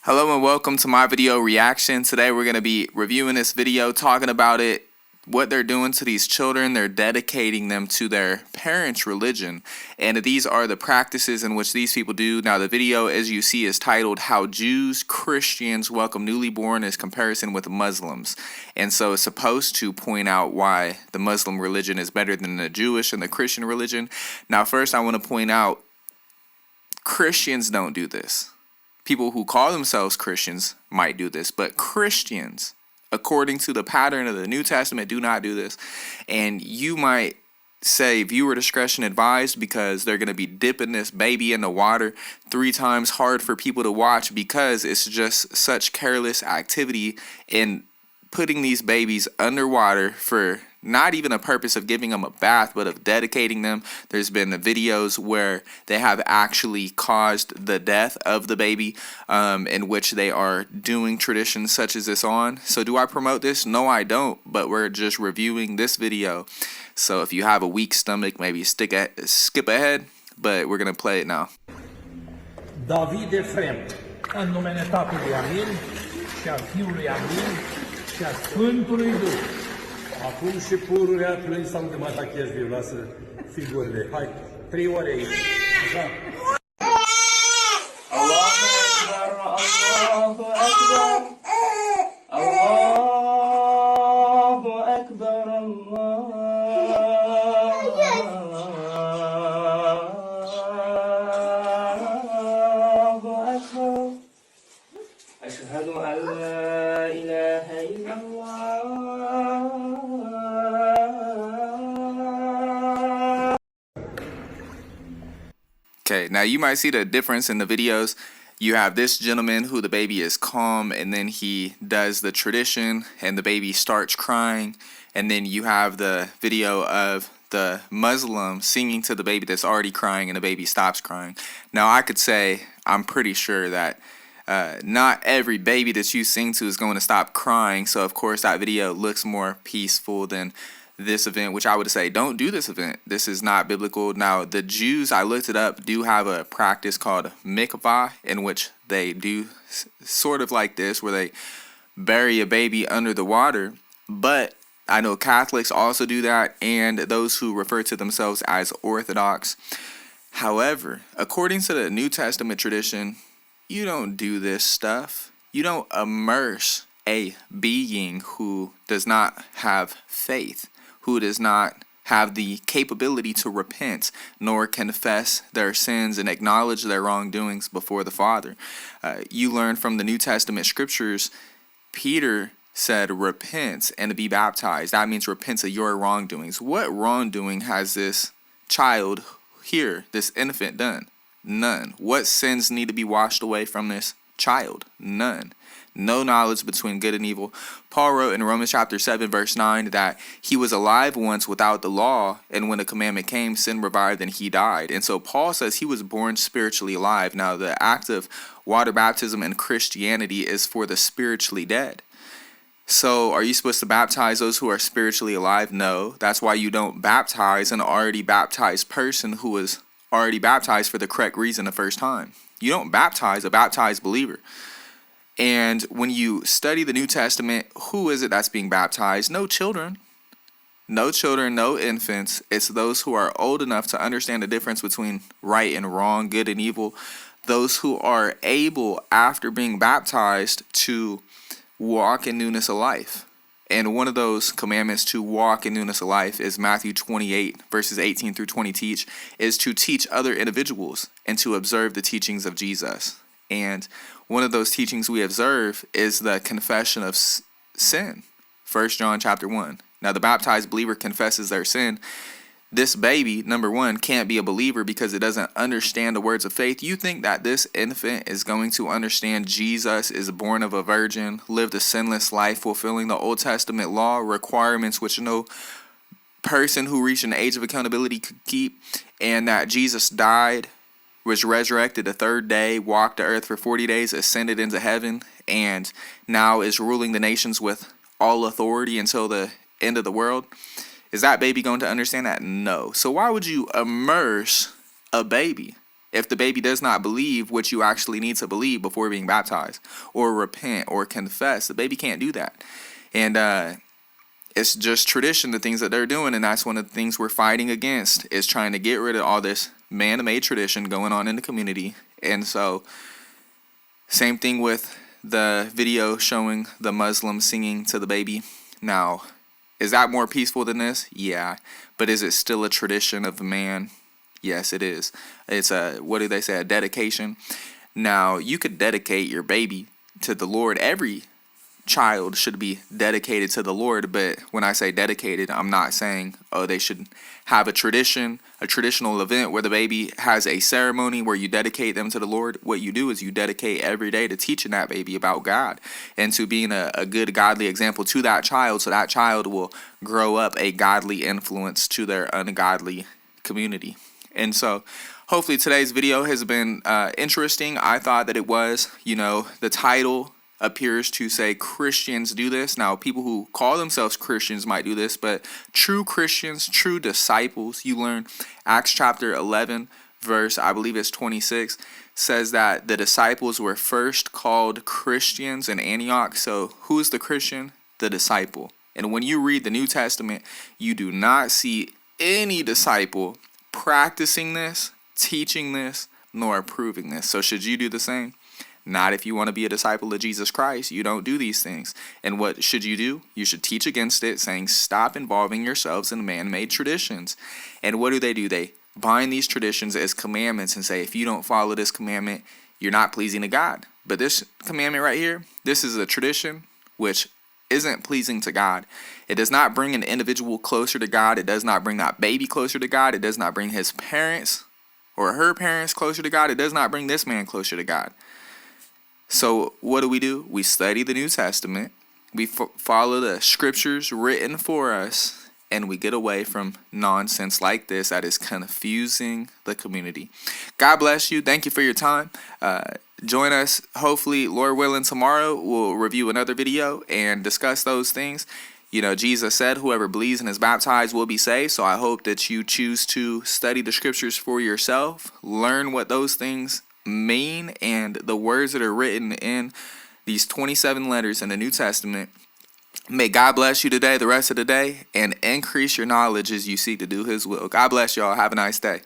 Hello and welcome to my video reaction. Today we're going to be reviewing this video, talking about it, what they're doing to these children. They're dedicating them to their parents' religion, and these are the practices in which these people do. Now the video, as you see, is titled How Jews, Christians Welcome Newly Born as Comparison with Muslims. And so it's supposed to point out why the Muslim religion is better than the Jewish and the Christian religion. Now first I want to point out, Christians don't do this. People who call themselves Christians might do this, but Christians, according to the pattern of the New Testament, do not do this. And you might say viewer discretion advised, because they're going to be dipping this baby in the water 3 times hard for people to watch, because it's just such careless activity in putting these babies underwater for not even a purpose of giving them a bath, but of dedicating them. There's been videos where they have actually caused the death of the baby, in which they are doing traditions such as this on. So do I promote this? No, I don't, but we're just reviewing this video. So if you have a weak stomach, maybe skip ahead, but we're going to play it now. David Efrem, în numele Tatălui Amin, și al Fiului Amin, și al Sfântului Duh. Acum și pururea plâng s-au întâmplat achezviu, lasă figurile. Hai, 3 ore aici. Așa. Allahu Ekber, Allahu Ekber, Allahu Ekber, Allahu Ekber. Eşhedü en la ilahe illallah. Okay, now you might see the difference in the videos. You have this gentleman who the baby is calm, and then he does the tradition and the baby starts crying. And then you have the video of the Muslim singing to the baby that's already crying, and the baby stops crying. Now I could say, I'm pretty sure that not every baby that you sing to is going to stop crying. So of course that video looks more peaceful than this event, which I would say don't do this event. This is not biblical. Now the Jews, I looked it up, do have a practice called mikvah, in which they do sort of like this, where they bury a baby under the water. But I know Catholics also do that, and those who refer to themselves as Orthodox. However, according to the New Testament tradition, you don't do this stuff. You don't immerse a being who does not have faith, who does not have the capability to repent, nor confess their sins and acknowledge their wrongdoings before the Father. You learn from the New Testament scriptures, Peter said, repent and be baptized. That means repent of your wrongdoings. What wrongdoing has this child here, this infant, done? None. What sins need to be washed away from this child? None. No knowledge between good and evil. Paul wrote in Romans chapter 7 verse 9 that he was alive once without the law, and when the commandment came, sin revived and he died. And so Paul says he was born spiritually alive. Now the act of water baptism in Christianity is for the spiritually dead. So are you supposed to baptize those who are spiritually alive? No. That's why you don't baptize an already baptized person who was already baptized for the correct reason the first time. You don't baptize a baptized believer. And when you study the New Testament, who is it that's being baptized? No children. No children, no infants. It's those who are old enough to understand the difference between right and wrong, good and evil. Those who are able, after being baptized, to walk in newness of life. And one of those commandments to walk in newness of life is Matthew 28, verses 18 through 20 is to teach other individuals and to observe the teachings of Jesus. And one of those teachings we observe is the confession of sin. 1 John chapter 1. Now the baptized believer confesses their sin. This baby, number one, can't be a believer because it doesn't understand the words of faith. You think that this infant is going to understand Jesus is born of a virgin, lived a sinless life, fulfilling the Old Testament law requirements which no person who reached an age of accountability could keep, and that Jesus died, was resurrected the 3rd day, walked the earth for 40 days, ascended into heaven, and now is ruling the nations with all authority until the end of the world? Is that baby going to understand that? No. So why would you immerse a baby if the baby does not believe what you actually need to believe before being baptized, or repent or confess. The baby can't do that. And it's just tradition, the things that they're doing, and that's one of the things we're fighting against, is trying to get rid of all this man-made tradition going on in the community. And so, same thing with the video showing the Muslim singing to the baby. Now, is that more peaceful than this? Yeah. But is it still a tradition of man? Yes, it is. It's what do they say, a dedication? Now, you could dedicate your baby to the Lord. Every child should be dedicated to the Lord, but when I say dedicated, I'm not saying, oh, they should have a traditional event where the baby has a ceremony where you dedicate them to the Lord. What you do is you dedicate every day to teaching that baby about God and to being a good godly example to that child, so that child will grow up a godly influence to their ungodly community. And so hopefully today's video has been interesting. I thought that it was. The title appears to say Christians do this. Now, people who call themselves Christians might do this, but true Christians, true disciples, you learn Acts chapter 11, verse, I believe it's 26, says that the disciples were first called Christians in Antioch. So who's the Christian? The disciple. And when you read the New Testament, you do not see any disciple practicing this, teaching this, nor approving this. So should you do the same? Not if you want to be a disciple of Jesus Christ. You don't do these things. And what should you do? You should teach against it, saying stop involving yourselves in man-made traditions. And what do? They bind these traditions as commandments and say, if you don't follow this commandment, you're not pleasing to God. But this commandment right here, this is a tradition which isn't pleasing to God. It does not bring an individual closer to God. It does not bring that baby closer to God. It does not bring his parents or her parents closer to God. It does not bring this man closer to God. So what do? We study the New Testament. We follow the scriptures written for us, and we get away from nonsense like this that is confusing the community. God bless you. Thank you for your time. Join us, hopefully, Lord willing, tomorrow. We'll review another video and discuss those things. Jesus said whoever believes and is baptized will be saved. So I hope that you choose to study the scriptures for yourself, learn what those things mean, and the words that are written in these 27 letters in the New Testament. May God bless you today, the rest of the day, and increase your knowledge as you seek to do his will. God bless y'all. Have a nice day.